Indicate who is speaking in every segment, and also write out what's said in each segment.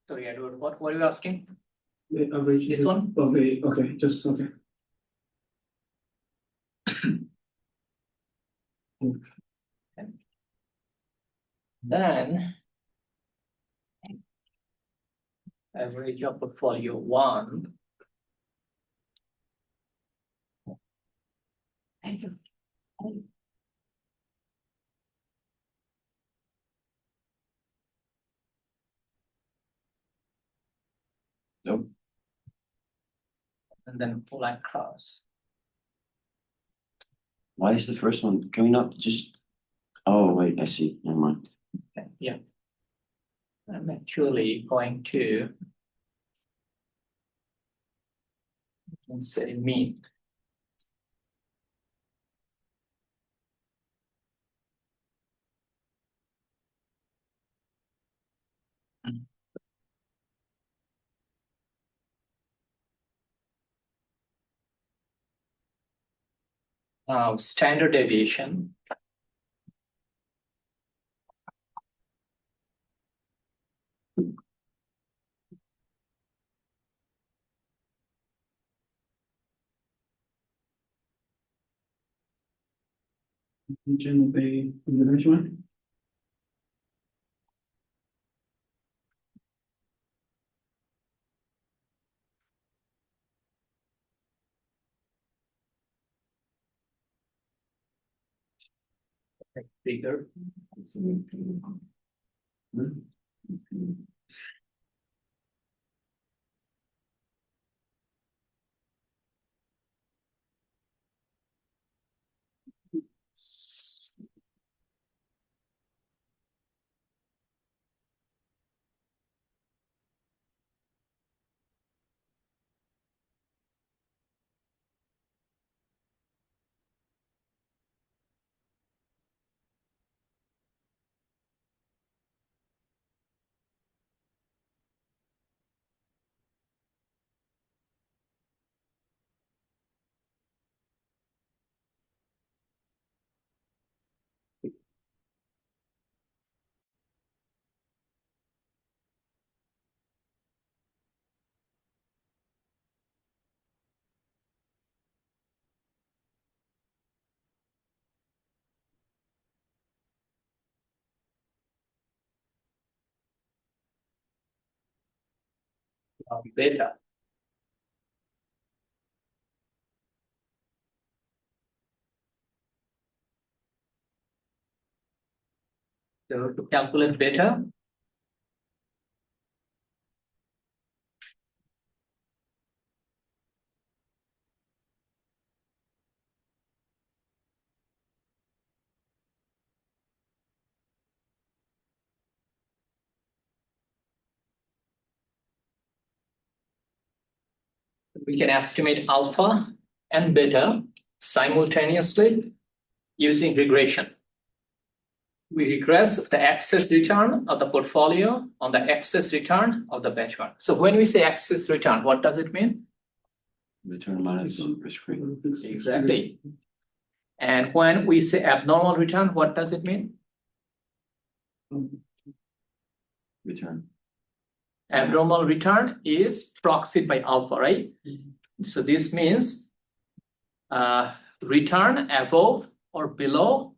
Speaker 1: Sorry, Edward, what were you asking?
Speaker 2: The average.
Speaker 1: This one?
Speaker 2: Okay, okay, just okay.
Speaker 1: Then average of portfolio 1.
Speaker 2: Nope.
Speaker 1: And then pull across.
Speaker 3: Why is the first one? Can we not just? Oh wait, I see. Never mind.
Speaker 1: Okay, yeah. I'm actually going to say mean. Standard deviation.
Speaker 2: General pay in the measurement.
Speaker 1: Bigger. Beta. So to calculate beta, we can estimate alpha and beta simultaneously using regression. We regress the excess return of the portfolio on the excess return of the benchmark. So when we say excess return, what does it mean?
Speaker 3: Return minus risk-free.
Speaker 1: Exactly. And when we say abnormal return, what does it mean?
Speaker 3: Return.
Speaker 1: Abnormal return is proxied by alpha, right? So this means return above or below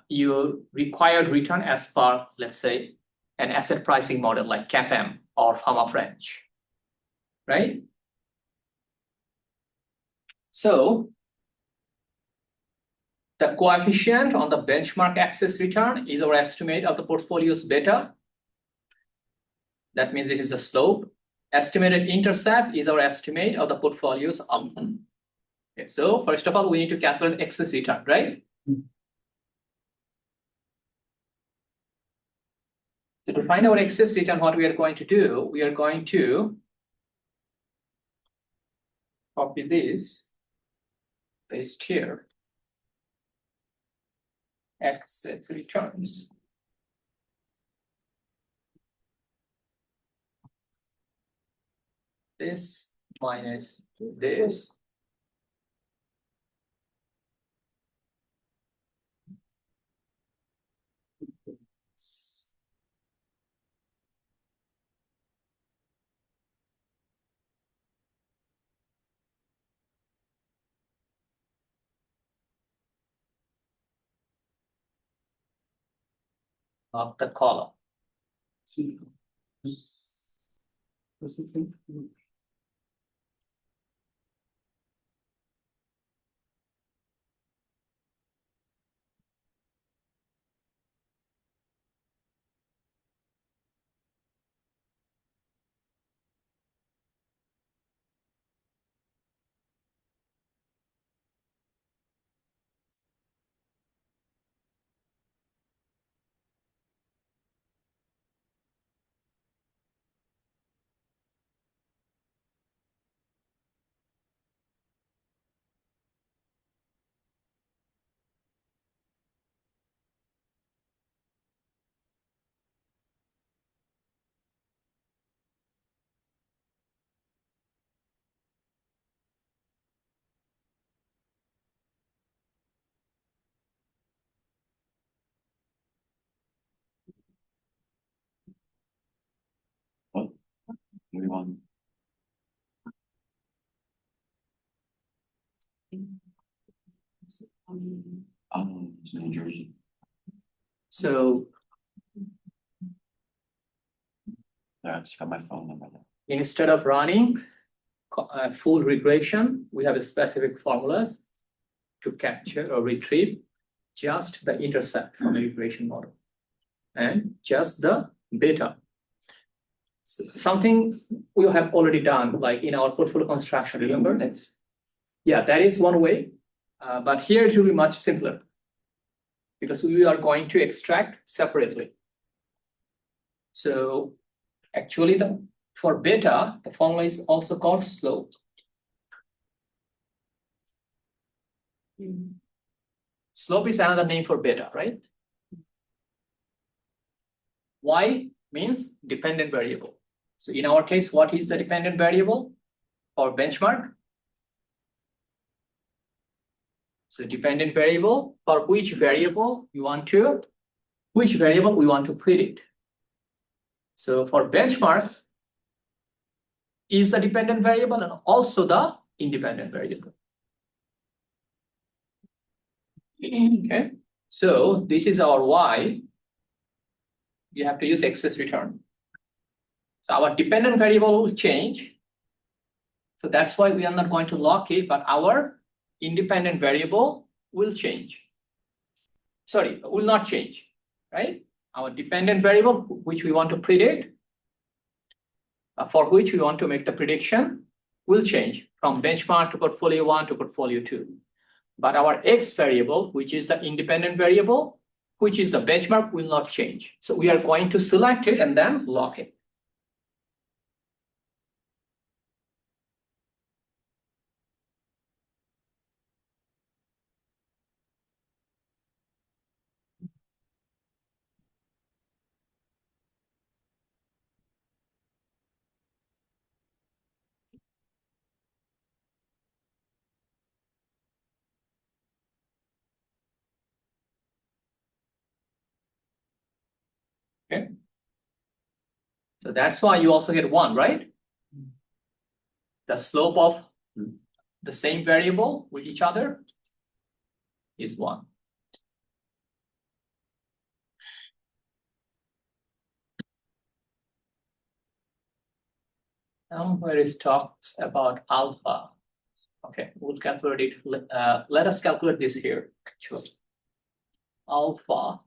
Speaker 1: your required return as per, let's say, an asset pricing model like CAPM or firm of range, right? So the coefficient on the benchmark axis return is our estimate of the portfolio's beta. That means this is the slope. Estimated intercept is our estimate of the portfolio's alpha. Okay, so first of all, we need to calculate excess return, right? So to find our excess return, what we are going to do, we are going to copy this, paste here, excess returns. This minus this. of the column.
Speaker 2: See. That's the thing.
Speaker 3: What? Everyone. It's New Jersey.
Speaker 1: So
Speaker 3: Yeah, I just got my phone number there.
Speaker 1: instead of running full regression, we have specific formulas to capture or retrieve just the intercept from the regression model and just the beta. So something we have already done, like in our portfolio construction, remember that? Yeah, that is one way, but here it will be much simpler because we are going to extract separately. So actually, for beta, the formula is also called slope. Slope is another name for beta, right? Y means dependent variable. So in our case, what is the dependent variable or benchmark? So dependent variable for which variable we want to predict. So for benchmark is the dependent variable and also the independent variable. Okay, so this is our Y. You have to use excess return. So our dependent variable will change. So that's why we are not going to lock it, but our independent variable will change. Sorry, will not change, right? Our dependent variable, which we want to predict, for which we want to make the prediction, will change from benchmark to portfolio 1 to portfolio 2. But our X variable, which is the independent variable, which is the benchmark, will not change. So we are going to select it and then lock it. Okay. So that's why you also get 1, right? The slope of the same variable with each other is 1. Somewhere it talks about alpha. Okay, we'll calculate it. Let us calculate this here, actually. Alpha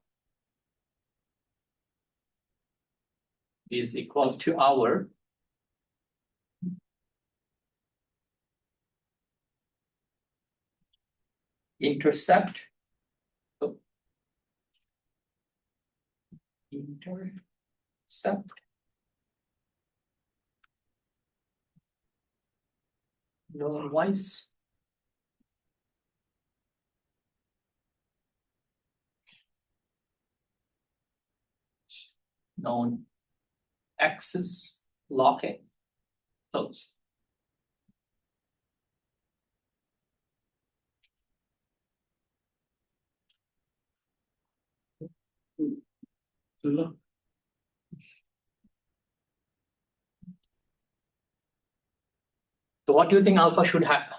Speaker 1: is equal to our intercept. Intercept otherwise known axis locking close.
Speaker 2: So look,
Speaker 1: So what do you think alpha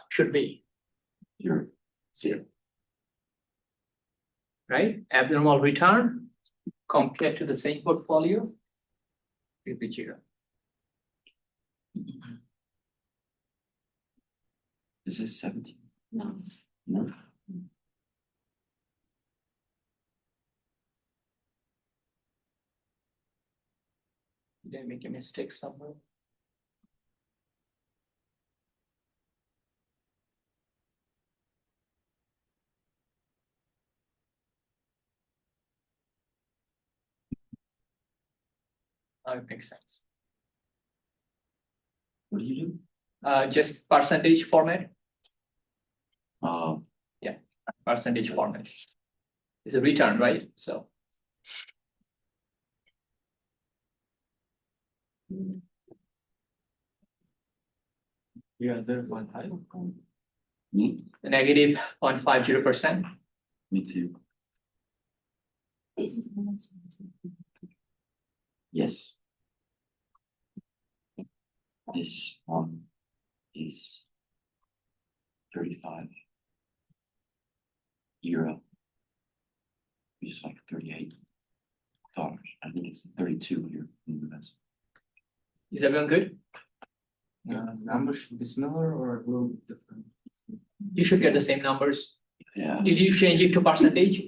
Speaker 1: should be? 0. Right? Abnormal return compared to the same portfolio, will be 0.
Speaker 3: This is 17.
Speaker 4: No.
Speaker 3: No.
Speaker 1: Did I make a mistake somewhere? It makes sense.
Speaker 3: What do you do?
Speaker 1: Just percentage format,
Speaker 3: Oh,
Speaker 1: percentage format. It's a return, right? So
Speaker 2: Yeah, 0.5.
Speaker 3: me,
Speaker 1: negative 0.50%.
Speaker 3: me too.
Speaker 4: This is the most expensive.
Speaker 3: Yes. This one is 35 euro. It's like $38. I think it's 32 here in the US.
Speaker 1: Is everyone good?
Speaker 2: Numbers should be similar or a little bit different.
Speaker 1: You should get the same numbers.
Speaker 3: Yeah.
Speaker 1: Did you change it to percentage?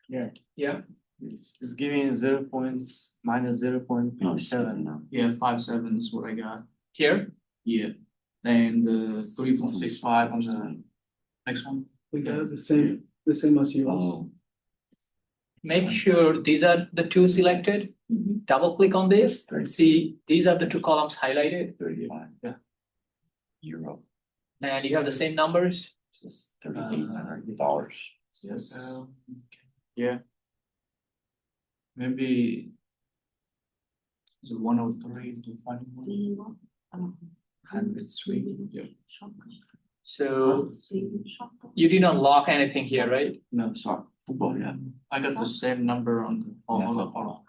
Speaker 2: Yeah.
Speaker 1: Yeah.
Speaker 2: It's giving minus 0.57.
Speaker 3: No, 7 now.
Speaker 2: Yeah, 57 is what I got.
Speaker 1: Here,
Speaker 2: Yeah. And 3.65 on the next one.
Speaker 5: We got the same as yours.
Speaker 3: Oh,
Speaker 1: make sure these are the two selected. Double click on this and see these are the two columns highlighted,
Speaker 3: 35
Speaker 2: Yeah.
Speaker 3: euro.
Speaker 1: and you have the same numbers.
Speaker 3: This is $3,800.
Speaker 2: Yes. Yeah. Maybe. Is it 103 to 51? 103. Yeah.
Speaker 1: So you did not lock anything here, right?
Speaker 3: No, sorry. Football, yeah.
Speaker 2: I got the same number on the. Oh,
Speaker 3: Yeah,
Speaker 2: hold on,
Speaker 3: football.
Speaker 2: hold on.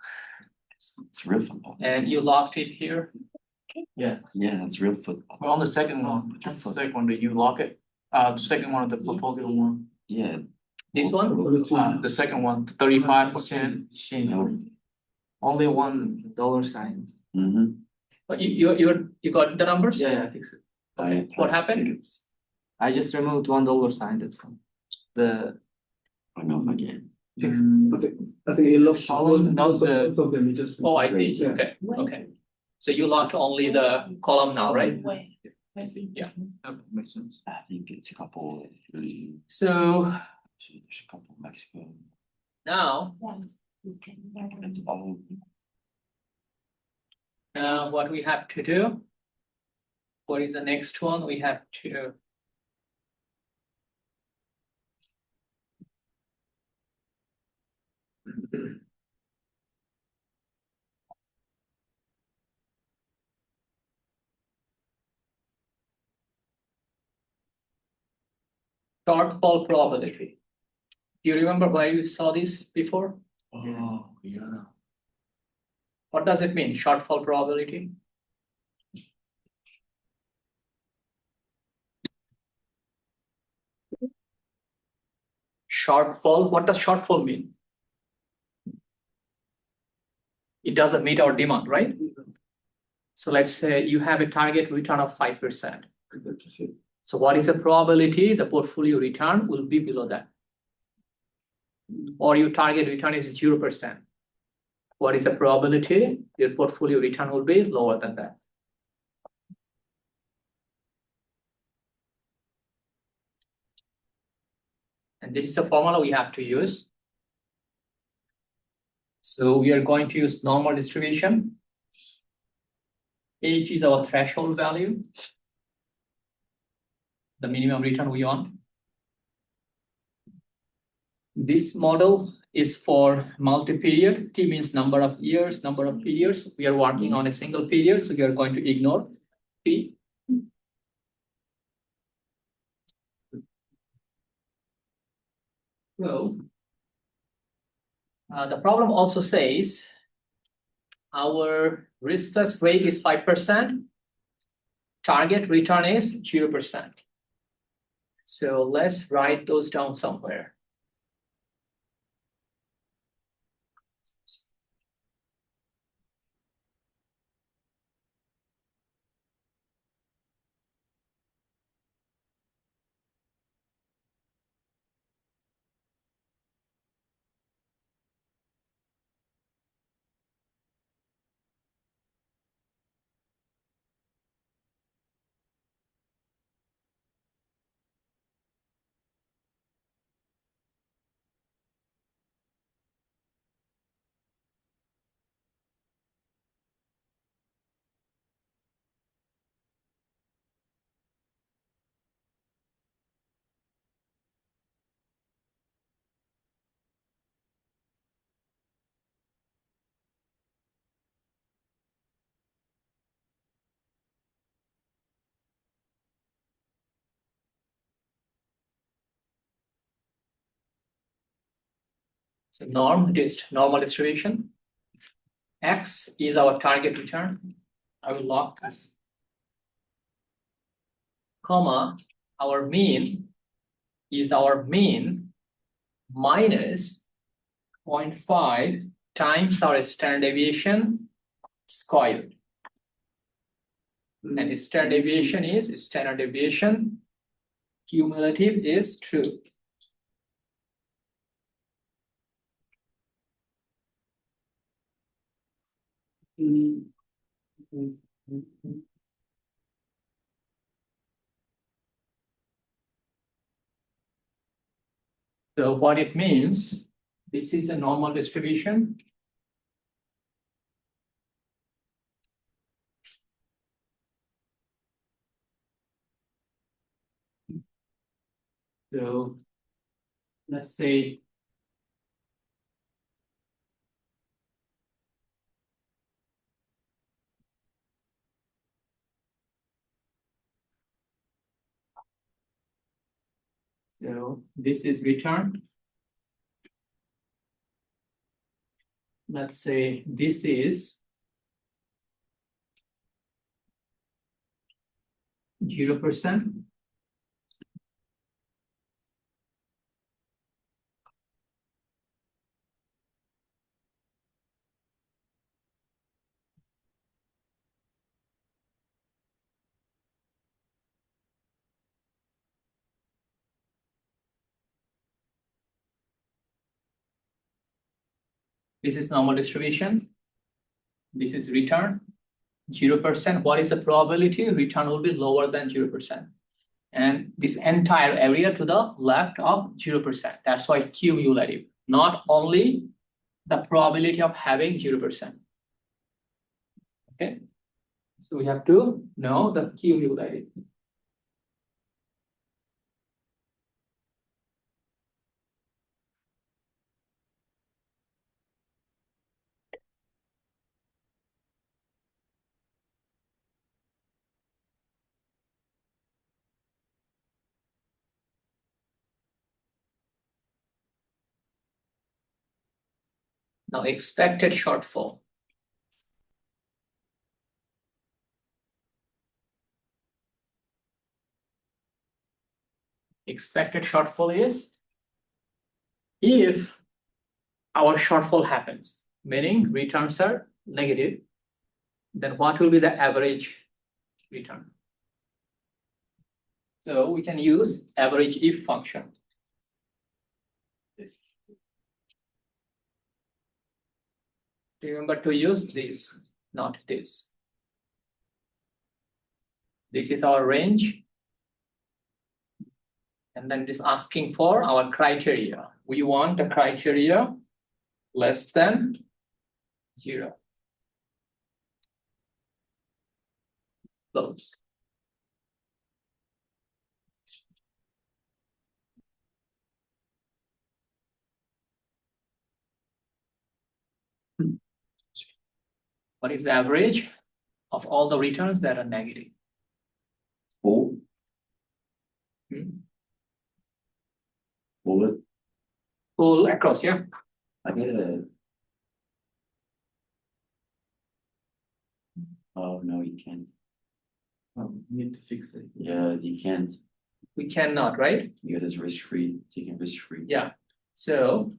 Speaker 3: It's real football.
Speaker 1: And you locked it here.
Speaker 2: Yeah,
Speaker 3: Yeah, it's real football.
Speaker 2: well, on the second one, the second one, did you lock it? The second one, the portfolio one.
Speaker 3: Yeah.
Speaker 1: This one?
Speaker 2: The second one, 35%.
Speaker 3: No.
Speaker 2: Only $1 sign.
Speaker 3: Mm-hmm.
Speaker 1: But you got the numbers?
Speaker 2: Yeah, I fixed it.
Speaker 1: Okay, what happened?
Speaker 3: Tickets.
Speaker 2: I just removed $1 sign, that's all. The.
Speaker 3: I know if I can.
Speaker 5: I think it looks.
Speaker 2: Column, not the-
Speaker 5: Both of them, you just.
Speaker 1: Oh, I see,
Speaker 5: Yeah.
Speaker 1: okay, okay. So you locked only the column now, right? Yeah.
Speaker 2: Okay, makes sense.
Speaker 3: I think it's a couple.
Speaker 1: So
Speaker 3: There's a couple Mexico.
Speaker 1: now,
Speaker 3: It's all.
Speaker 1: what we have to do? What is the next one? We have to. Shortfall probability. Do you remember where you saw this before?
Speaker 3: Oh, yeah.
Speaker 1: What does it mean, shortfall probability? Shortfall, what does shortfall mean? It doesn't meet our demand, right? So let's say you have a target return of 5%. So what is the probability the portfolio return will be below that? Or your target return is 0%. What is the probability your portfolio return will be lower than that? And this is the formula we have to use. So we are going to use normal distribution. H is our threshold value, the minimum return we want. This model is for multi-period. T means number of years, number of periods. We are working on a single period, so we are going to ignore P. So the problem also says our riskless rate is 5%. Target return is 0%. So let's write those down somewhere. So normal distribution. X is our target return. I will lock this. Comma, our mean is our mean minus 0.5 times our standard deviation squared. And standard deviation is standard deviation. Cumulative is true. So what it means, this is a normal distribution. So let's say so this is return. Let's say this is 0%. This is normal distribution. This is return, 0%. What is the probability? Return will be lower than 0%. And this entire area to the left of 0%. That's why cumulative, not only the probability of having 0%. Okay, so we have to know the cumulative. Now expected shortfall. Expected shortfall is if our shortfall happens, meaning returns are negative, then what will be the average return? So we can use average if function. Remember to use this, not this. This is our range. And then it is asking for our criteria. We want the criteria less than 0. Close. What is the average of all the returns that are negative?
Speaker 3: Full. Full.
Speaker 1: Full across, yeah.
Speaker 3: I get a. Oh, no, you can't.
Speaker 2: Need to fix it.
Speaker 3: Yeah, you can't,
Speaker 1: We cannot, right?
Speaker 3: because it's risk-free, taking risk-free.
Speaker 1: Yeah. So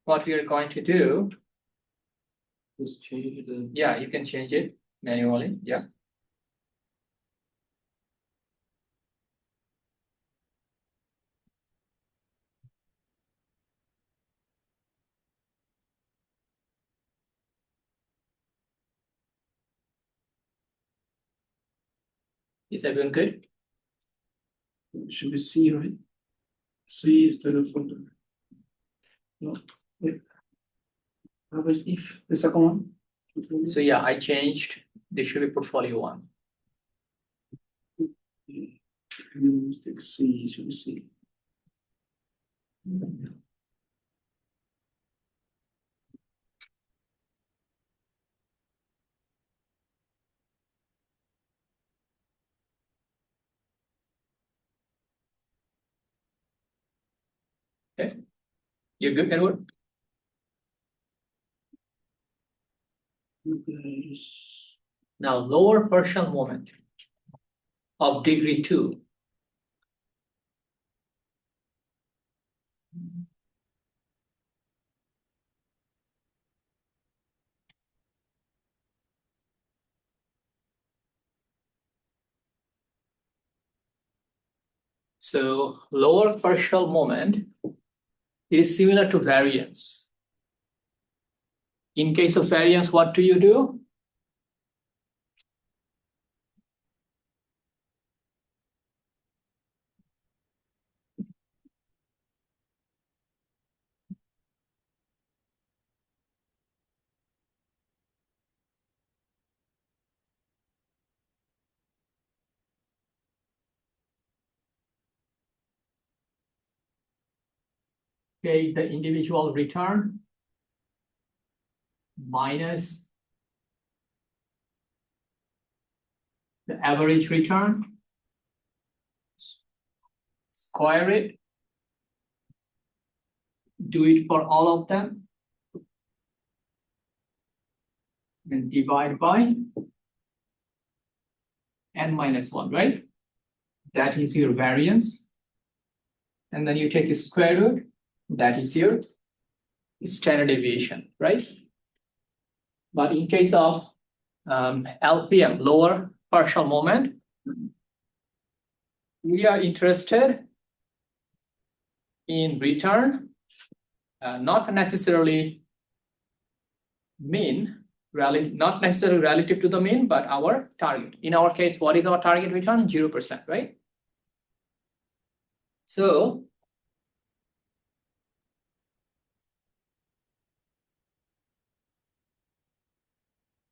Speaker 1: what we are going to do,
Speaker 2: Just change the.
Speaker 1: yeah, you can change it manually. Yeah. Is everyone good?
Speaker 5: Should be C, right? C instead of folder. No, wait. How about if the second one?
Speaker 1: So yeah, I changed. This should be portfolio 1.
Speaker 5: Mistake C, should be C.
Speaker 1: Okay. You're good, Edward? Now lower partial moment of degree 2. So lower partial moment is similar to variance. In case of variance, what do you do? Take the individual return minus the average return, square it, do it for all of them, and divide by n minus 1, right? That is your variance. And then you take the square root, that is your standard deviation, right? But in case of LPM, lower partial moment, we are interested in return, not necessarily mean, not necessarily relative to the mean, but our target. In our case, what is our target return? 0%, right? So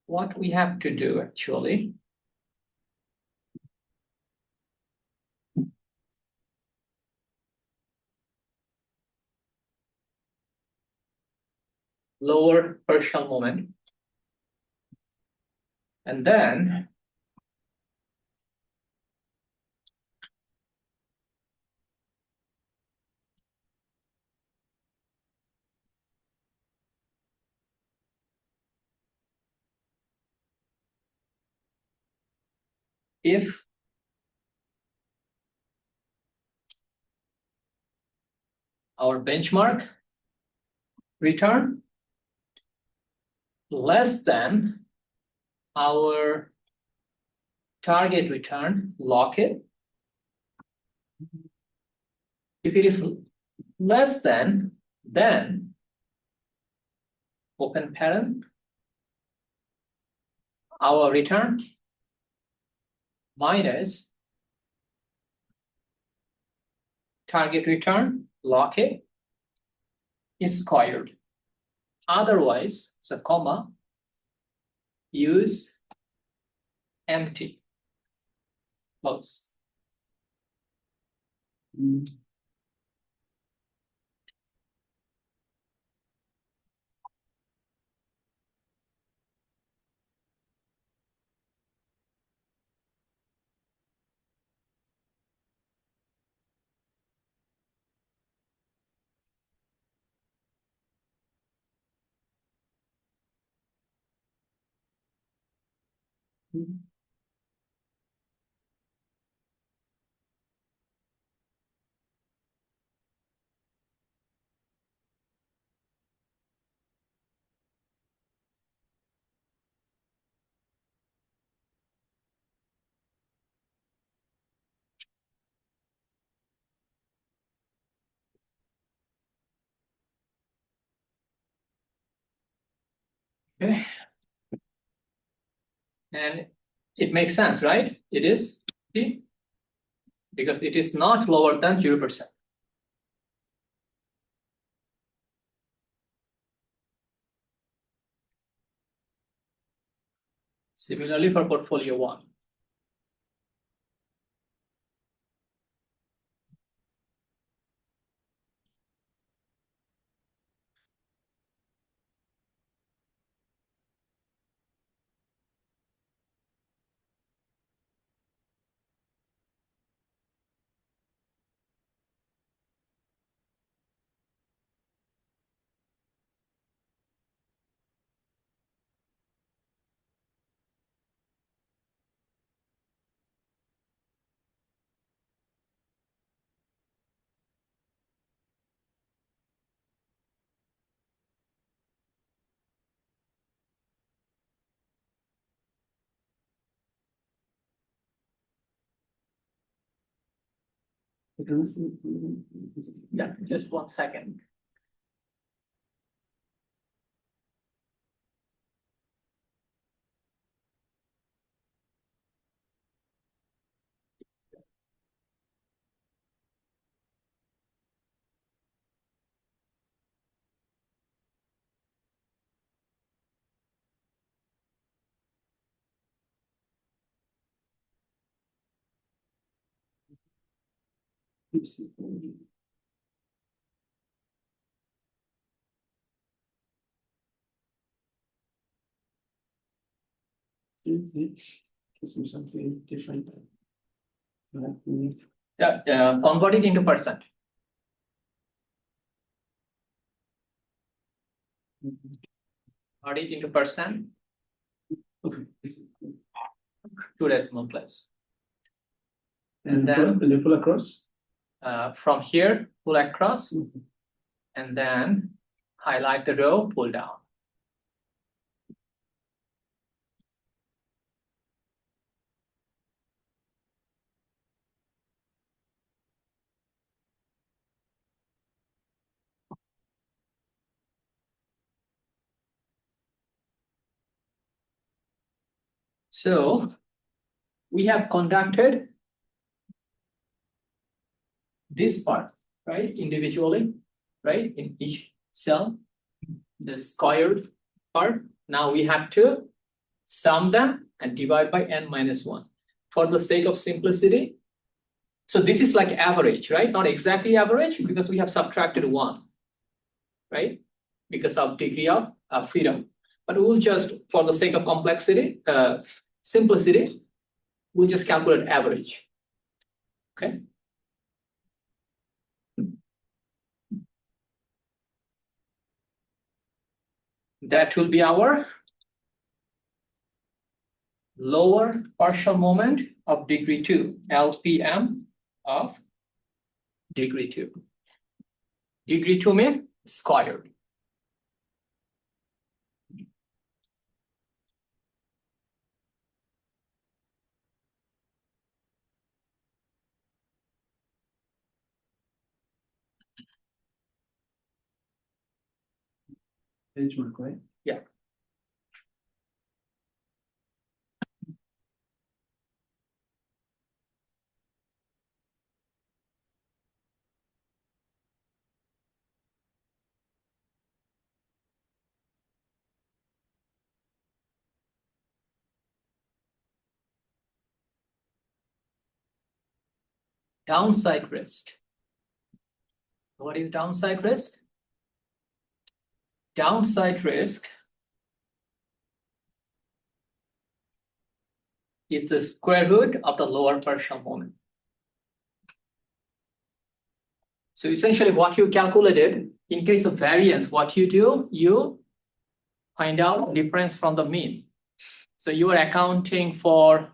Speaker 1: what we have to do actually, lower partial moment, and then if our benchmark return less than our target return, lock it. If it is less than, then open parent, our return minus target return, lock it, is squared. Otherwise, so comma, use empty, close. Okay. And it makes sense, right? It is, see? Because it is not lower than 0%. Similarly for portfolio 1. Yeah, just 1 second.
Speaker 5: Something different.
Speaker 1: Yeah, convert it into percent. Convert it into percent,
Speaker 5: Okay.
Speaker 1: 2 decimal place.
Speaker 5: And
Speaker 1: then-
Speaker 5: then you pull across.
Speaker 1: From here, pull across, and then highlight the row, pull down. So we have conducted this part, right, individually, right, in each cell, the squared part. Now we have to sum them and divide by n-1 for the sake of simplicity. So this is like average, right? Not exactly average because we have subtracted 1, right? Because of degree of freedom. But we'll just, for the sake of complexity, simplicity, we'll just calculate average. Okay. That will be our lower partial moment of degree 2, LPM of degree 2. Degree 2 means squared.
Speaker 5: Benchmark, right?
Speaker 1: Yeah. Downside risk. What is downside risk? Downside risk is the square root of the lower partial moment. So essentially what you calculated, in case of variance, what you do, you find out difference from the mean. So you are accounting for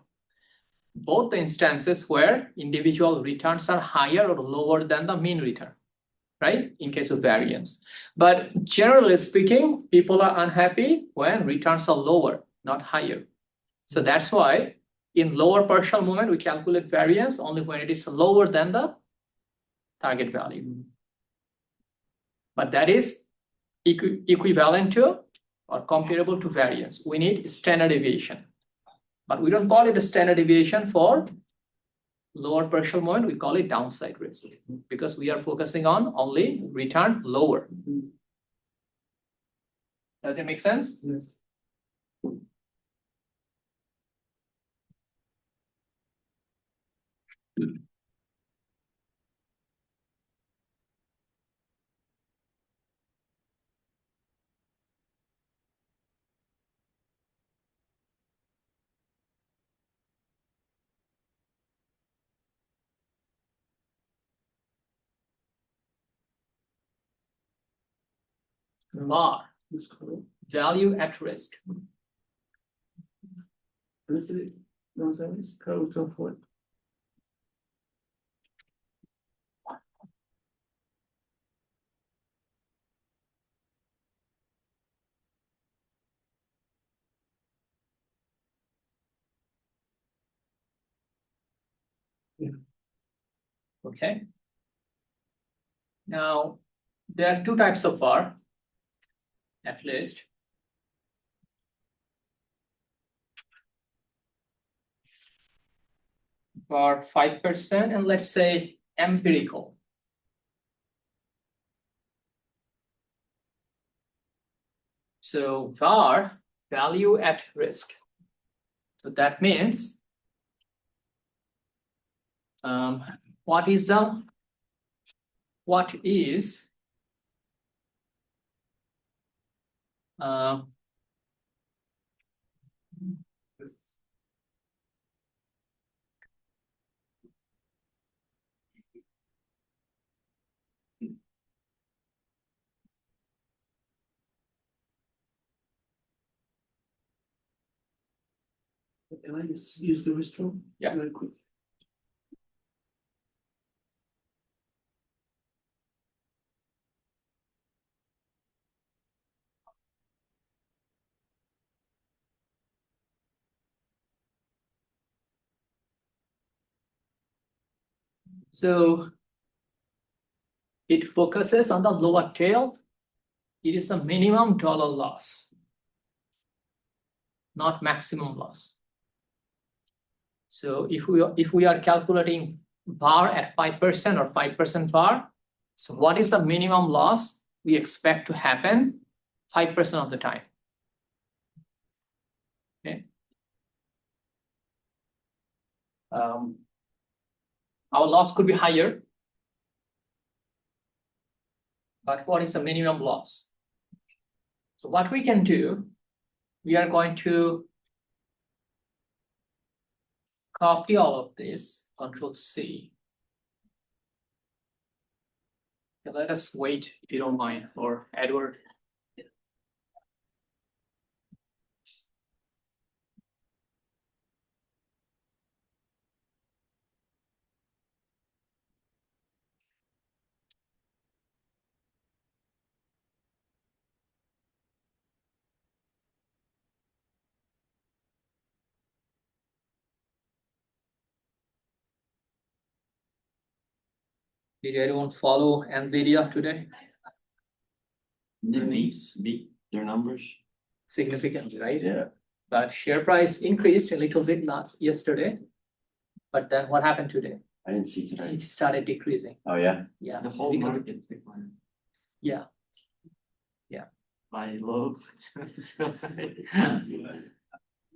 Speaker 1: both the instances where individual returns are higher or lower than the mean return, right? In case of variance. But generally speaking, people are unhappy when returns are lower, not higher. So that's why in lower partial moment, we calculate variance only when it is lower than the target value. But that is equivalent to or comparable to variance. We need standard deviation. But we don't call it a standard deviation for lower partial moment, we call it downside risk because we are focusing on only return lower. Does it make sense?
Speaker 5: Yeah.
Speaker 1: VAR,
Speaker 5: This color.
Speaker 1: value at risk.
Speaker 5: This is downside risk. How it's on for.
Speaker 1: Okay. Now, there are two types of VAR, at least. VAR 5%, and let's say empirical. So VAR, value at risk. So that means what is
Speaker 5: Can I just use the restroom?
Speaker 1: Yeah.
Speaker 5: Very quick.
Speaker 1: so it focuses on the lower tail. It is a minimum dollar loss, not maximum loss. So if we are calculating VAR at 5% or 5% VAR, so what is the minimum loss we expect to happen 5% of the time? Okay. Our loss could be higher, but what is the minimum loss? So what we can do, we are going to copy all of this, Control C. Okay, let us wait, if you don't mind, for Edward. Did anyone follow NVIDIA today?
Speaker 3: They beat their numbers.
Speaker 1: Significantly, right?
Speaker 3: Yeah.
Speaker 1: But share price increased a little bit yesterday. But then what happened today?
Speaker 3: I didn't see today.
Speaker 1: It started decreasing.
Speaker 3: Oh, yeah?
Speaker 1: Yeah.
Speaker 2: The whole
Speaker 1: little
Speaker 2: market
Speaker 1: bit.
Speaker 2: declined
Speaker 1: Yeah.
Speaker 2: by low. So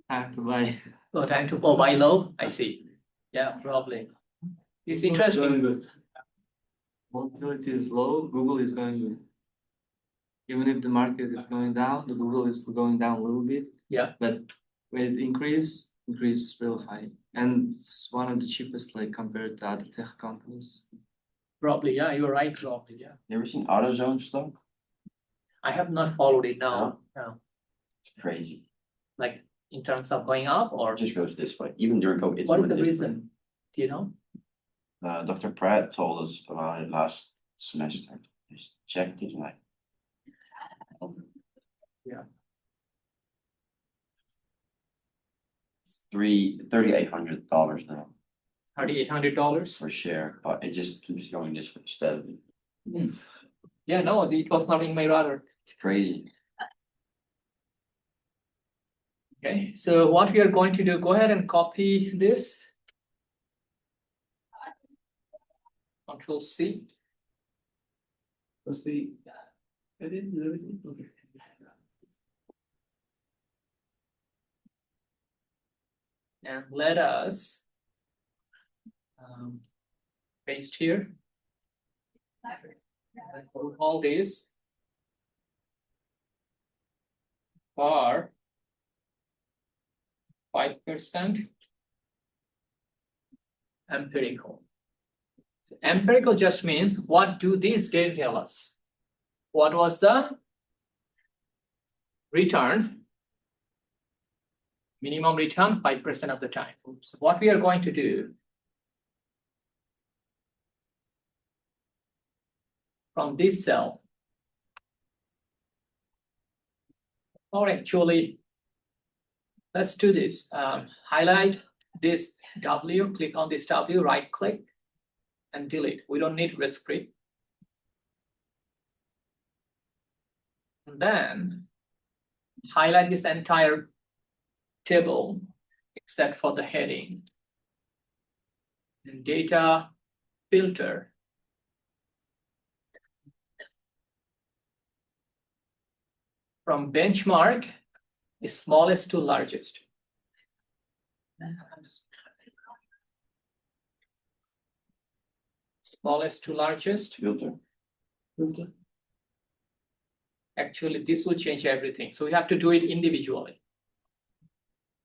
Speaker 2: time to buy.
Speaker 1: Oh, time to buy low. I see. Yeah, probably. It's interesting.
Speaker 2: Volatility is low, Google is going good. Even if the market is going down, the Google is going down a little bit.
Speaker 1: Yeah.
Speaker 2: But when it increase real high. And it's one of the cheapest, like compared to other tech companies.
Speaker 1: Probably, yeah, you're right, probably, yeah.
Speaker 3: You ever seen AutoZone stock?
Speaker 1: I have not followed it now. No.
Speaker 3: It's crazy.
Speaker 1: Like in terms of going up
Speaker 3: Or
Speaker 1: or
Speaker 3: it just goes this way. Even during COVID, it's
Speaker 1: what is
Speaker 3: going
Speaker 1: the
Speaker 3: this way.
Speaker 1: reason? Do you know?
Speaker 3: Dr. Pratt told us about it last semester. Just checked it like.
Speaker 1: Yeah.
Speaker 3: It's $3,800 now
Speaker 1: $3,800.
Speaker 3: per share, but it just keeps going this way steadily.
Speaker 1: Yeah, no, it was not in my radar.
Speaker 3: It's crazy.
Speaker 1: Okay, so what we are going to do, go ahead and copy this. Control C.
Speaker 5: Was the edit and everything? Okay.
Speaker 1: And let us paste here. And all this for 5% empirical. So empirical just means what do these data tell us? What was the return? Minimum return 5% of the time. So what we are going to do from this cell, or actually, let's do this. Highlight this W, click on this W, right click, and delete. We don't need risk-free. And then highlight this entire table except for the heading. And data filter. From benchmark, smallest to largest. Smallest to largest.
Speaker 3: Filter.
Speaker 5: Okay.
Speaker 1: Actually, this will change everything. So we have to do it individually.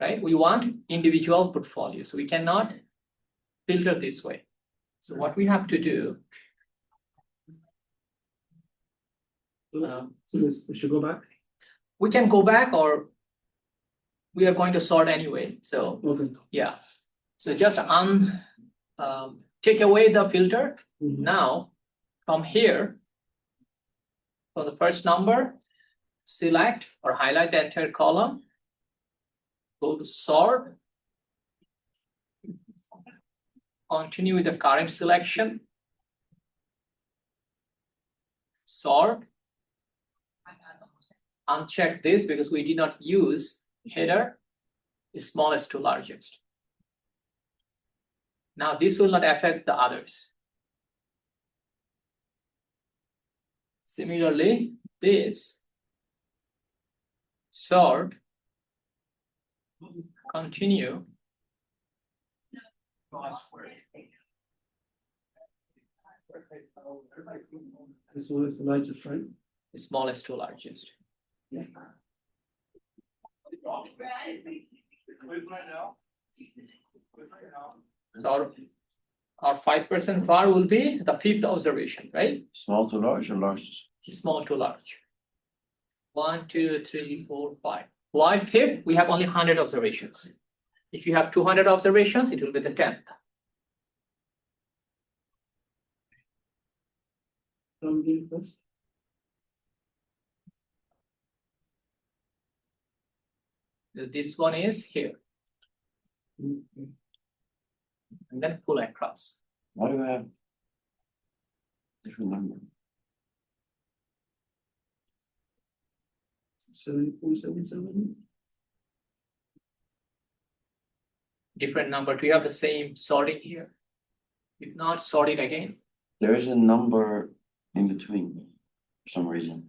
Speaker 1: Right? We want individual portfolio. So we cannot filter this way. So what we have to do.
Speaker 5: So we should go back.
Speaker 1: We can go back, or we are going to sort anyway. So
Speaker 5: Okay.
Speaker 1: yeah. So just take away the filter.
Speaker 5: Mhm.
Speaker 1: Now, from here, for the first number, select or highlight the entire column. Go to sort. Continue with the current selection. Sort. Uncheck this because we did not use header, smallest to largest. Now this will not affect the others. Similarly, this sort, continue.
Speaker 5: This one is the largest, right?
Speaker 1: Smallest to largest. So our 5% var will be the fifth observation, right?
Speaker 3: Small to large or large to small?
Speaker 1: Small to large. 1, 2, 3, 4, 5. Why fifth? We have only 100 observations. If you have 200 observations, it will be the 10th.
Speaker 5: From the first.
Speaker 1: This one is here,
Speaker 5: Mhm.
Speaker 1: and then pull across.
Speaker 3: Why do I have different number?
Speaker 5: 7.77.
Speaker 1: Different number. Do you have the same sorting here? If not, sort it again.
Speaker 3: There is a number in between for some reason.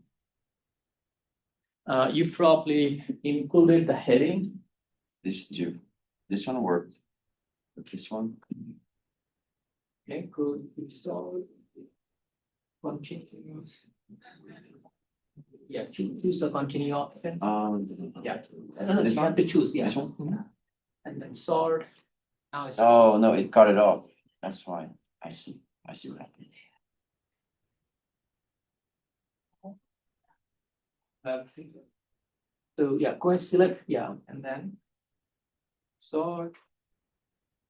Speaker 1: You probably included the heading.
Speaker 3: This two. This one worked. But this one,
Speaker 1: Okay, good. So continue. Yeah, choose the continue option. Yeah. No,
Speaker 3: This
Speaker 1: you
Speaker 3: one?
Speaker 1: have to choose. Yeah.
Speaker 3: This one?
Speaker 1: Mhm. And then sort. Now it's.
Speaker 3: Oh no, it cut it off. That's why. I see. I see what happened.
Speaker 1: So yeah, go ahead, select, yeah, and then sort,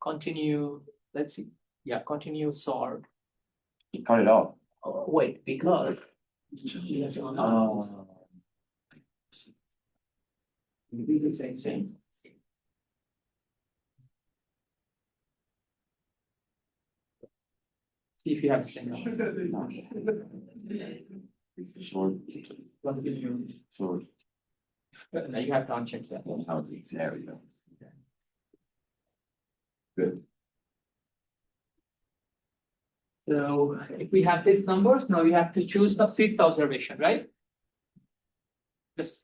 Speaker 1: continue, let's see, yeah, continue sort.
Speaker 3: It cut it off.
Speaker 1: Oh, wait, because. Yes, or not.
Speaker 3: Oh.
Speaker 1: We do the same thing. See if you have the same number.
Speaker 3: Sort.
Speaker 1: Continue.
Speaker 3: Sort.
Speaker 1: Now you have to uncheck that.
Speaker 3: There we go. Good.
Speaker 1: So if we have these numbers, now we have to choose the fifth observation, right? Just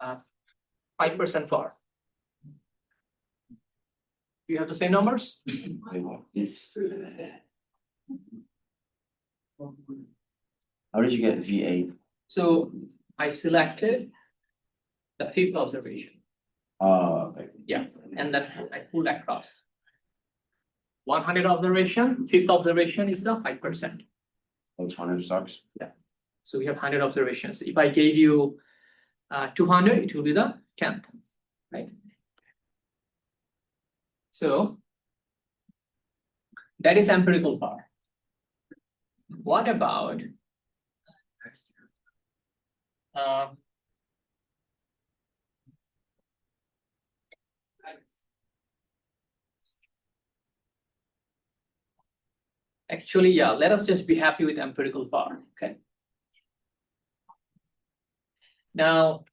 Speaker 1: 5% for. Do you have the same numbers?
Speaker 3: This. How did you get V8?
Speaker 1: So I selected the fifth observation.
Speaker 3: Okay.
Speaker 1: Yeah, and then I pulled across. 100 observation, fifth observation is the 5%.
Speaker 3: Those 100 sucks.
Speaker 1: So we have 100 observations. If I gave you 200, it will be the 10th, right? So that is empirical part. What about Actually, yeah, let us just be happy with empirical part, okay? Now,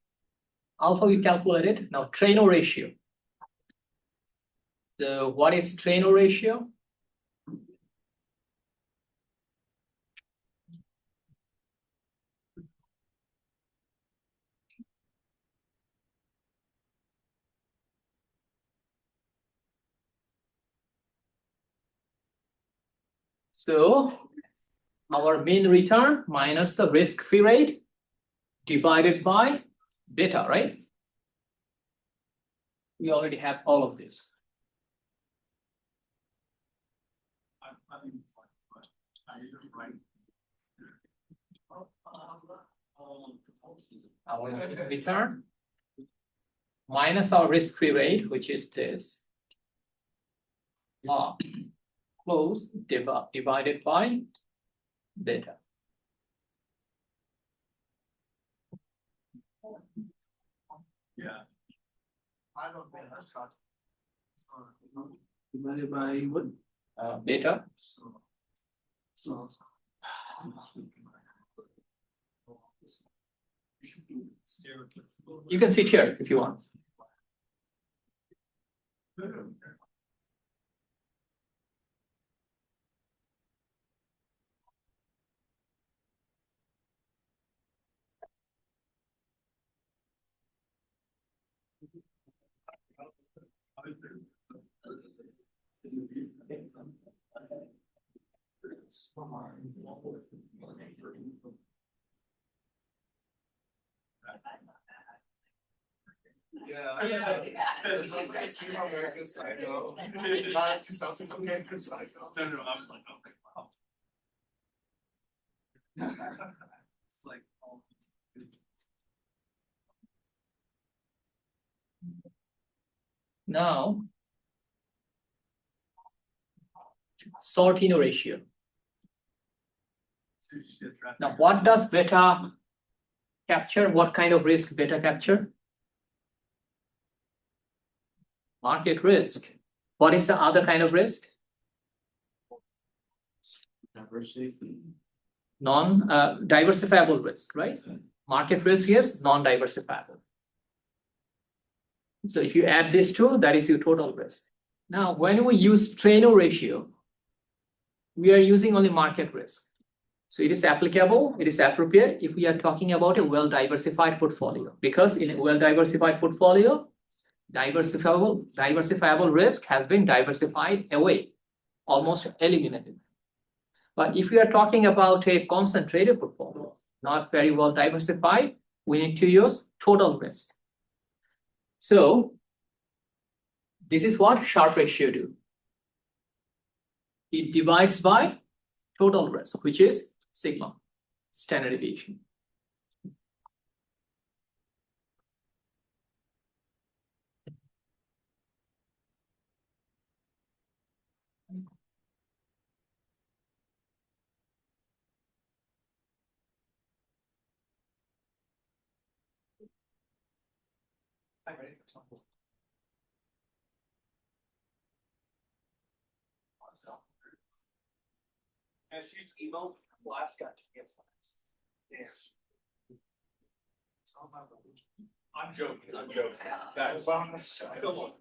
Speaker 1: alpha we calculated, now trainer ratio. So what is trainer ratio? So our mean return minus the risk-free rate divided by beta, right? We already have all of this. Our mean return minus our risk-free rate, which is this log close divided by beta.
Speaker 5: Divided by what?
Speaker 1: Beta.
Speaker 5: So.
Speaker 1: You can sit here if you want.
Speaker 6: It sounds like a Team American Psycho. Not 2000 American Psycho. No, I was like, okay, wow. It's like, oh.
Speaker 1: Now, Sortino ratio. Now, what does beta capture? What kind of risk beta capture? Market risk. What is the other kind of risk?
Speaker 3: Diversity.
Speaker 1: Non-diversifiable risk, right? Market risk is non-diversifiable. So if you add these two, that is your total risk. Now, when we use trainer ratio, we are using only market risk. So it is applicable, it is appropriate if we are talking about a well-diversified portfolio, because in a well-diversified portfolio, diversifiable risk has been diversified away, almost eliminated. But if we are talking about a concentrated portfolio, not very well diversified, we need to use total risk. So this is what Sharpe ratio do. It divides by total risk, which is sigma, standard deviation.
Speaker 6: And she's emo. Last got to get yes. I'm joking. I'm joking. That was come on.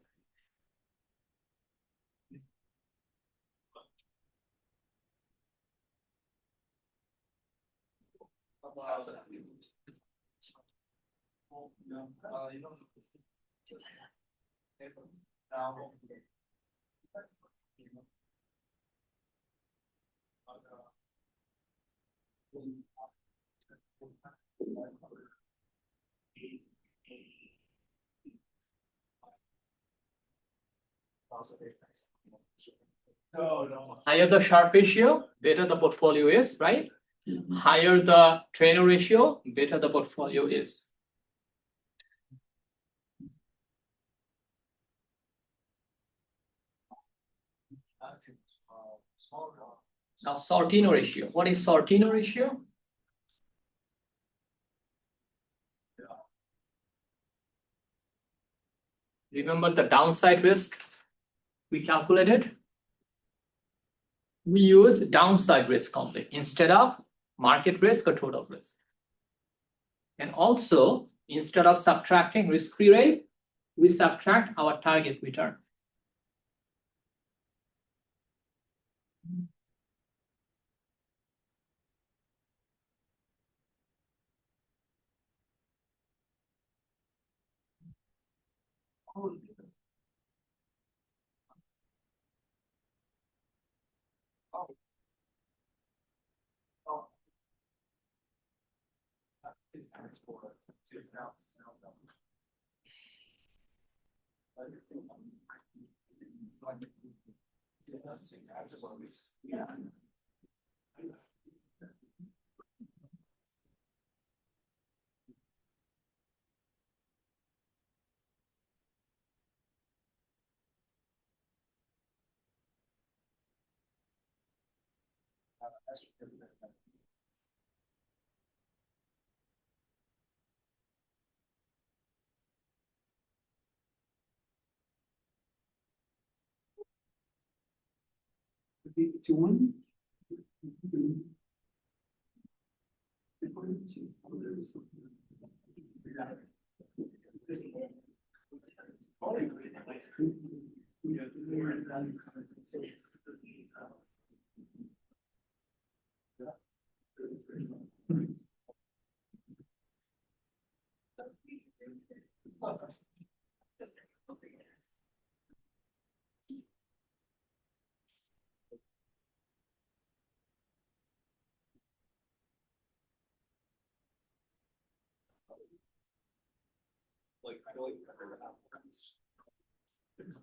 Speaker 1: Higher the Sharpe ratio, better the portfolio is, right? Higher the trainer ratio, better the portfolio is. Now, Sortino ratio. What is Sortino ratio? Remember the downside risk we calculated? we use downside risk only instead of market risk or total risk. And also, instead of subtracting risk-free rate, we subtract our target return.
Speaker 5: It's one.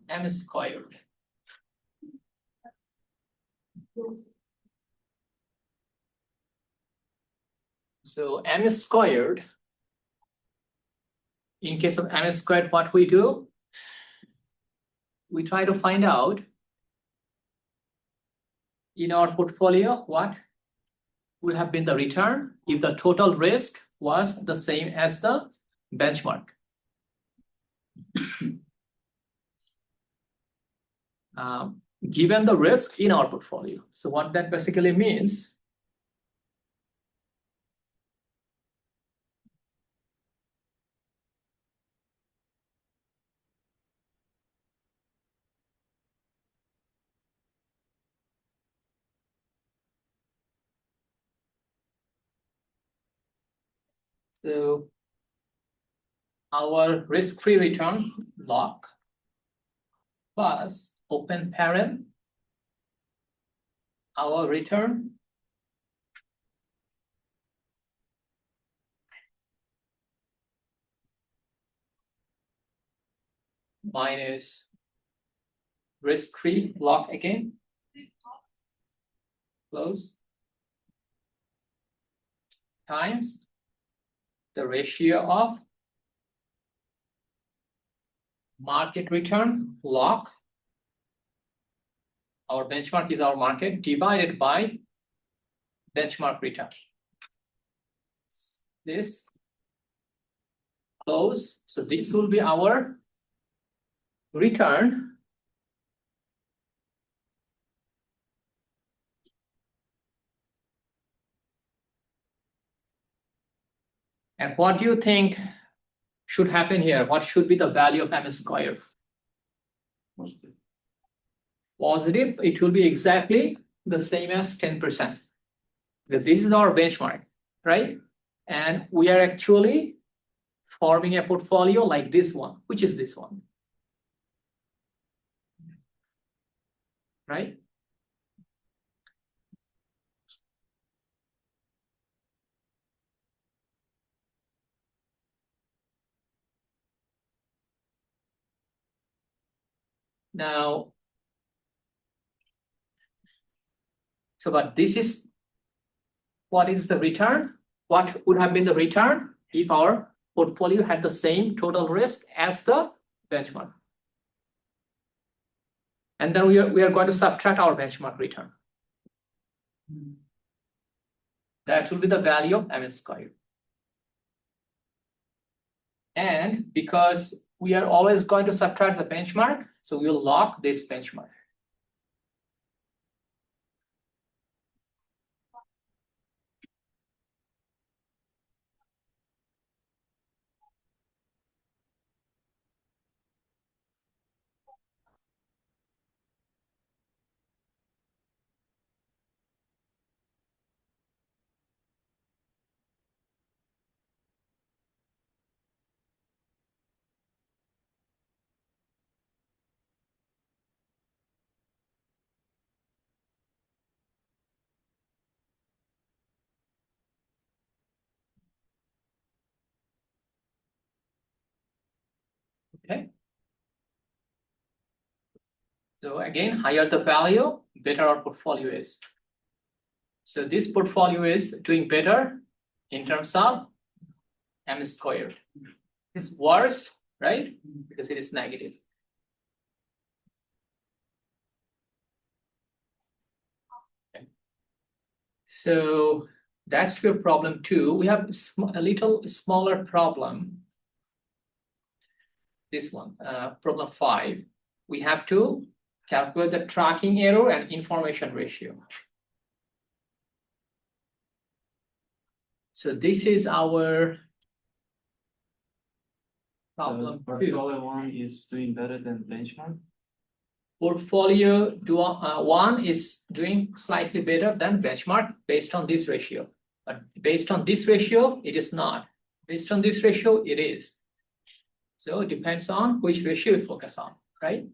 Speaker 1: M squared. So M squared, in case of M squared, what we do? We try to find out in our portfolio what would have been the return if the total risk was the same as the benchmark. Given the risk in our portfolio. So what that basically means, so our risk-free return log plus open parent, our return minus risk-free log again, close, times the ratio of market return log, our benchmark is our market, divided by benchmark return. This close, so this will be our return and what do you think should happen here? What should be the value of M squared? Positive, it will be exactly the same as 10%. This is our benchmark, right? And we are actually forming a portfolio like this one, which is this one, right? Now, so but this is, what is the return? What would have been the return if our portfolio had the same total risk as the benchmark? And then we are going to subtract our benchmark return. That will be the value of M squared. And because we are always going to subtract the benchmark, so we'll lock this benchmark. Okay. So again, higher the value, better our portfolio is. So this portfolio is doing better in terms of M squared. It's worse, right? Because it is negative. Okay. So that's your problem 2. We have a little smaller problem. This one, problem 5. We have to calculate the tracking error and information ratio. So this is our problem 2.
Speaker 2: Portfolio 1 is doing better than benchmark.
Speaker 1: Portfolio 1 is doing slightly better than benchmark based on this ratio. But based on this ratio, it is not. Based on this ratio, it is. So it depends on which ratio you focus on, right?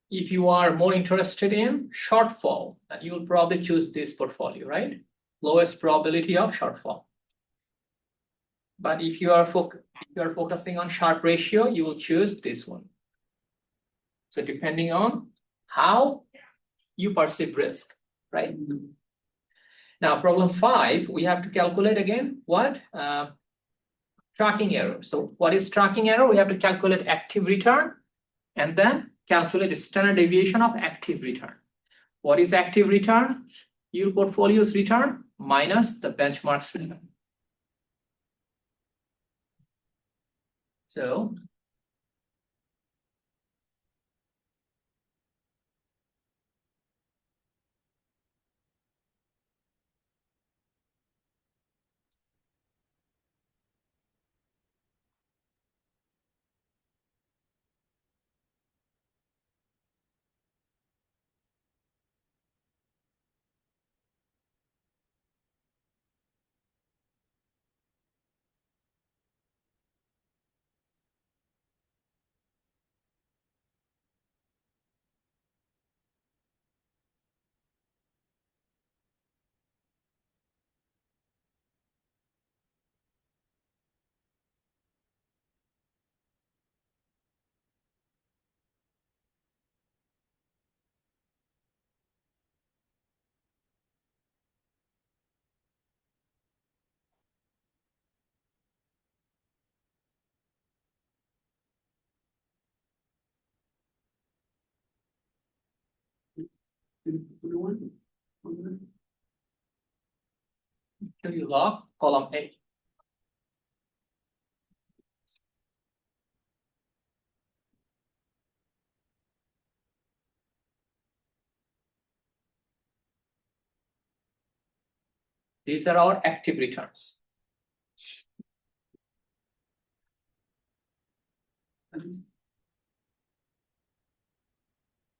Speaker 1: If you are more interested in shortfall, then you will probably choose this portfolio, right? Lowest probability of shortfall. But if you are focusing on Sharpe ratio, you will choose this one. So depending on how you perceive risk, right? Now, problem 5, we have to calculate again what? Tracking error. So what is tracking error? We have to calculate active return and then calculate standard deviation of active return. What is active return? Your portfolio's return minus the benchmark's return. So you log column A. These are our active returns.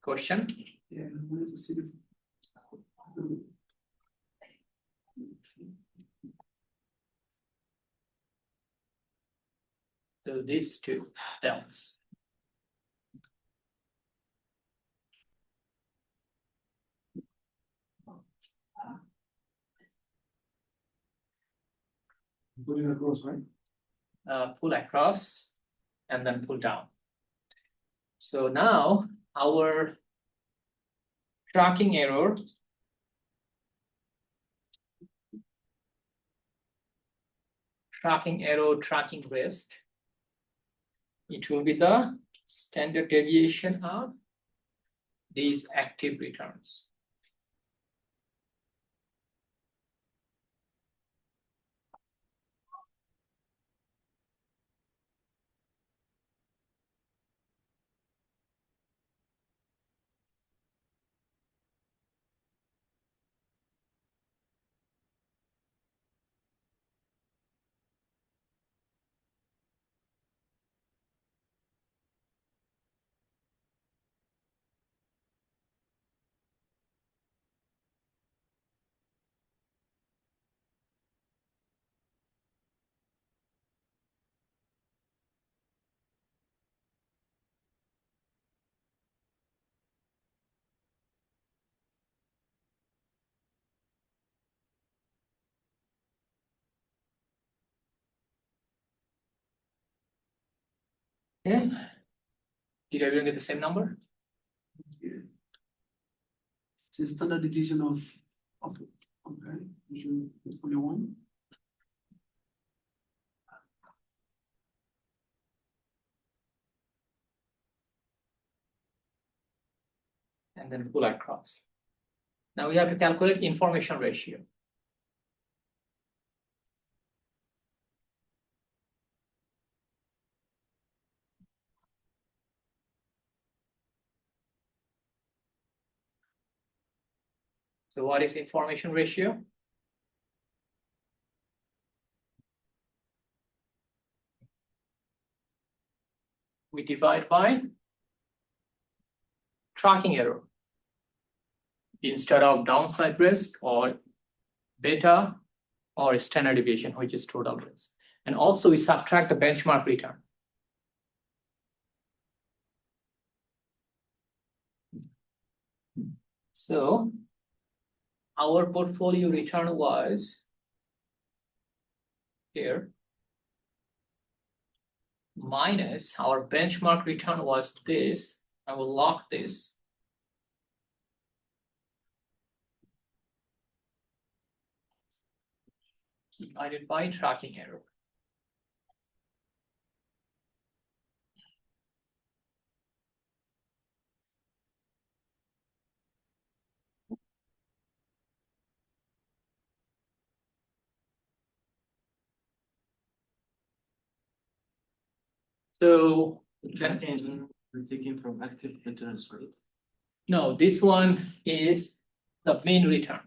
Speaker 1: Question?
Speaker 5: Yeah, I wanted to see the.
Speaker 1: So these two delts.
Speaker 5: Putting across, right?
Speaker 1: Pull across and then pull down. So now our tracking error tracking risk, it will be the standard deviation of these active returns. Okay. Did everyone get the same number?
Speaker 5: It's a standard deviation of okay, usually portfolio one.
Speaker 1: And then pull across. Now we have to calculate information ratio. So what is information ratio? We divide by tracking error instead of downside risk or beta or standard deviation, which is total risk. And also we subtract the benchmark return. So our portfolio return was here minus our benchmark return was this. I will lock this. Divided by tracking error. So
Speaker 2: We're taking from active returns, right?
Speaker 1: no, this one is the mean return.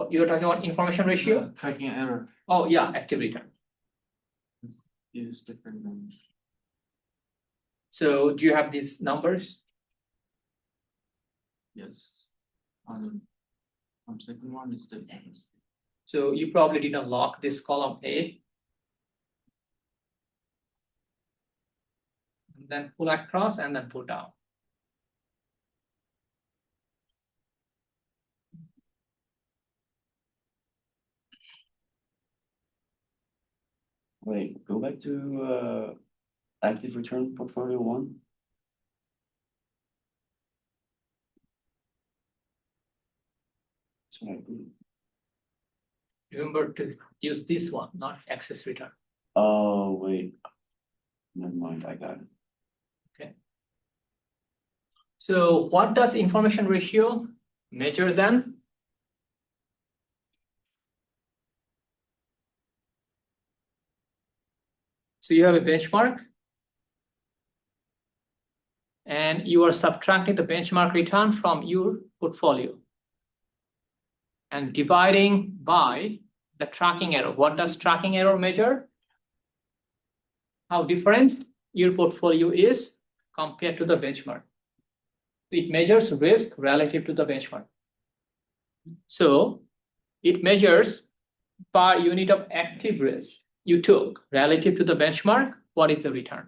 Speaker 1: You're talking about information ratio?
Speaker 2: Tracking error
Speaker 1: Oh, yeah, active return.
Speaker 2: is different than.
Speaker 1: So do you have these numbers?
Speaker 2: Yes. On second one is different.
Speaker 1: So you probably didn't lock this column A. And then pull across and then pull down.
Speaker 3: Wait, go back to active return portfolio one. That's what I did.
Speaker 1: Remember to use this one, not excess return.
Speaker 3: Oh, wait. Never mind, I got it.
Speaker 1: So what does information ratio measure then? So you have a benchmark and you are subtracting the benchmark return from your portfolio and dividing by the tracking error. What does tracking error measure? How different your portfolio is compared to the benchmark. It measures risk relative to the benchmark. So it measures per unit of active risk you took relative to the benchmark, what is the return?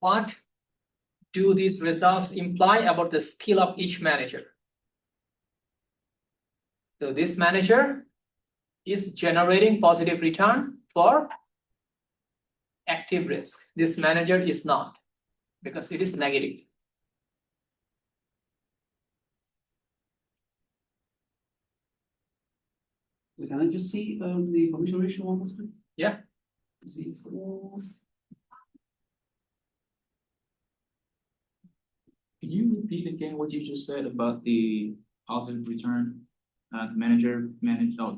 Speaker 1: What do these results imply about the skill of each manager? So this manager is generating positive return for active risk. This manager is not, because it is negative.
Speaker 5: Can I just see the information ratio one more time?
Speaker 1: Yeah.
Speaker 5: See.
Speaker 7: Can you repeat again what you just said about the positive return?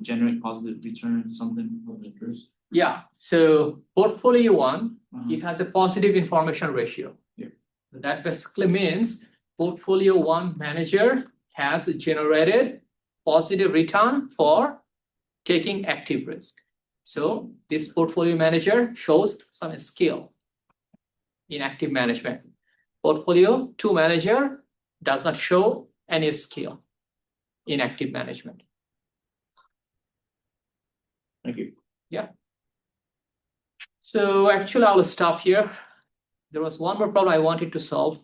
Speaker 7: Generate positive return, something of interest.
Speaker 1: Yeah, so portfolio one, it has a positive information ratio.
Speaker 7: Yeah.
Speaker 1: That basically means portfolio one manager has generated positive return for taking active risk. So this portfolio manager shows some skill in active management. Portfolio two manager does not show any skill in active management.
Speaker 7: Thank you.
Speaker 1: Yeah. So actually I will stop here. There was one more problem I wanted to solve.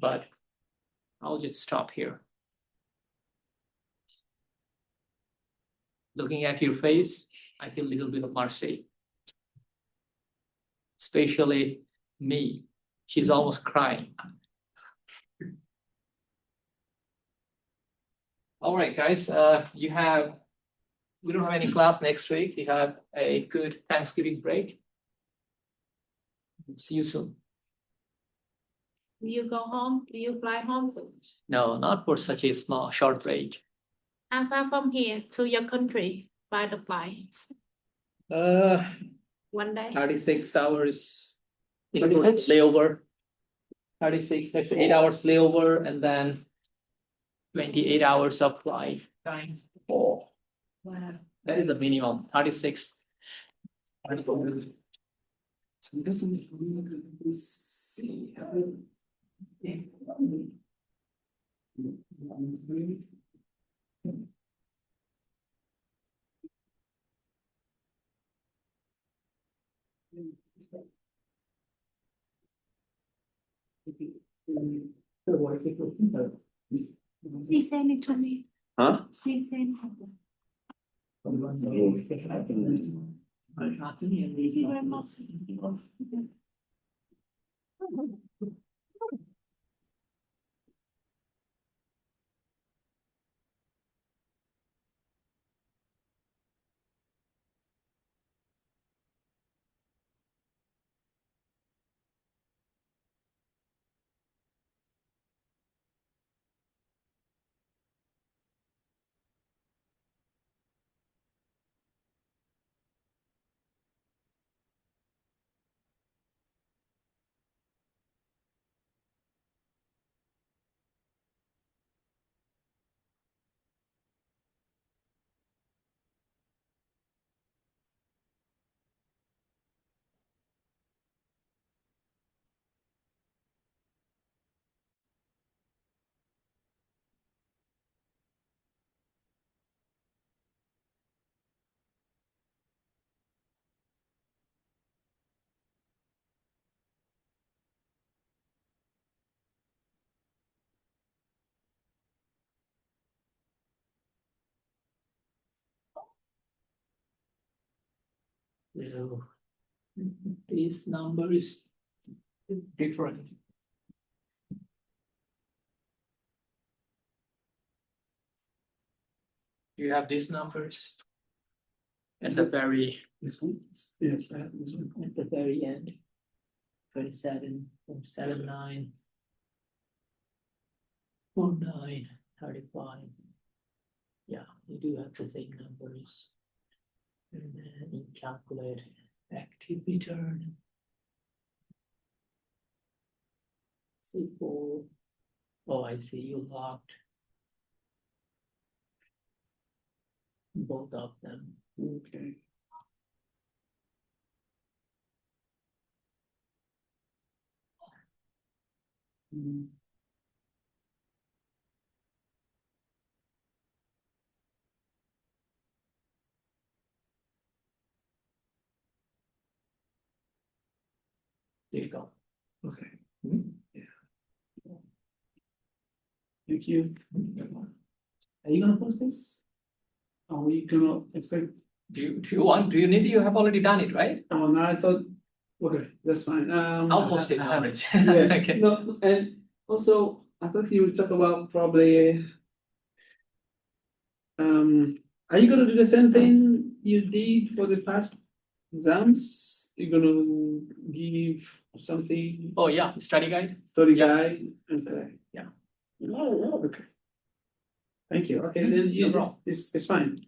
Speaker 1: but I'll just stop here. Looking at your face, I feel a little bit of mercy. Especially me. She's almost crying. All right, guys, we don't have any class next week. You have a good Thanksgiving break. See you soon.
Speaker 4: Do you go home? Do you fly home?
Speaker 1: No, not for such a short break.
Speaker 4: How far from here to your country by the flight? 1 day?
Speaker 1: 36 hours. Layover. 36, that's 8 hours layover, and then 28 hours of flight time. Oh, wow. That is the minimum, 36.
Speaker 5: So it doesn't really see.
Speaker 4: Please send it to me.
Speaker 3: Huh?
Speaker 4: Please send it. Thank you very much.
Speaker 1: So, this number is different. Do you have these numbers? At the very,
Speaker 5: This one? Yes, I have this one.
Speaker 1: at the very end. 27.79. 49, 35. Yeah, you do have the same numbers. And then you calculate active return. C4. Oh, I see, you locked both of them.
Speaker 5: Okay.
Speaker 1: There you go.
Speaker 5: Okay.
Speaker 1: Mhm.
Speaker 5: Thank you. Are you gonna post this? Are we gonna expect?
Speaker 1: Do you need, you have already done it, right?
Speaker 5: Oh, no, I thought, okay, that's fine.
Speaker 1: I'll post it on it.
Speaker 5: Yeah,
Speaker 1: Okay.
Speaker 5: no, and also, I thought you would talk about probably. Are you gonna do the same thing you did for the past exams? You're gonna give something,
Speaker 1: Oh, yeah, study guide.
Speaker 5: study
Speaker 1: Yeah.
Speaker 5: guide? Okay.
Speaker 1: Yeah.
Speaker 5: Oh, okay. Thank you. Okay,
Speaker 1: Mhm,
Speaker 5: then
Speaker 1: no
Speaker 5: you,
Speaker 1: problem.
Speaker 5: it's fine.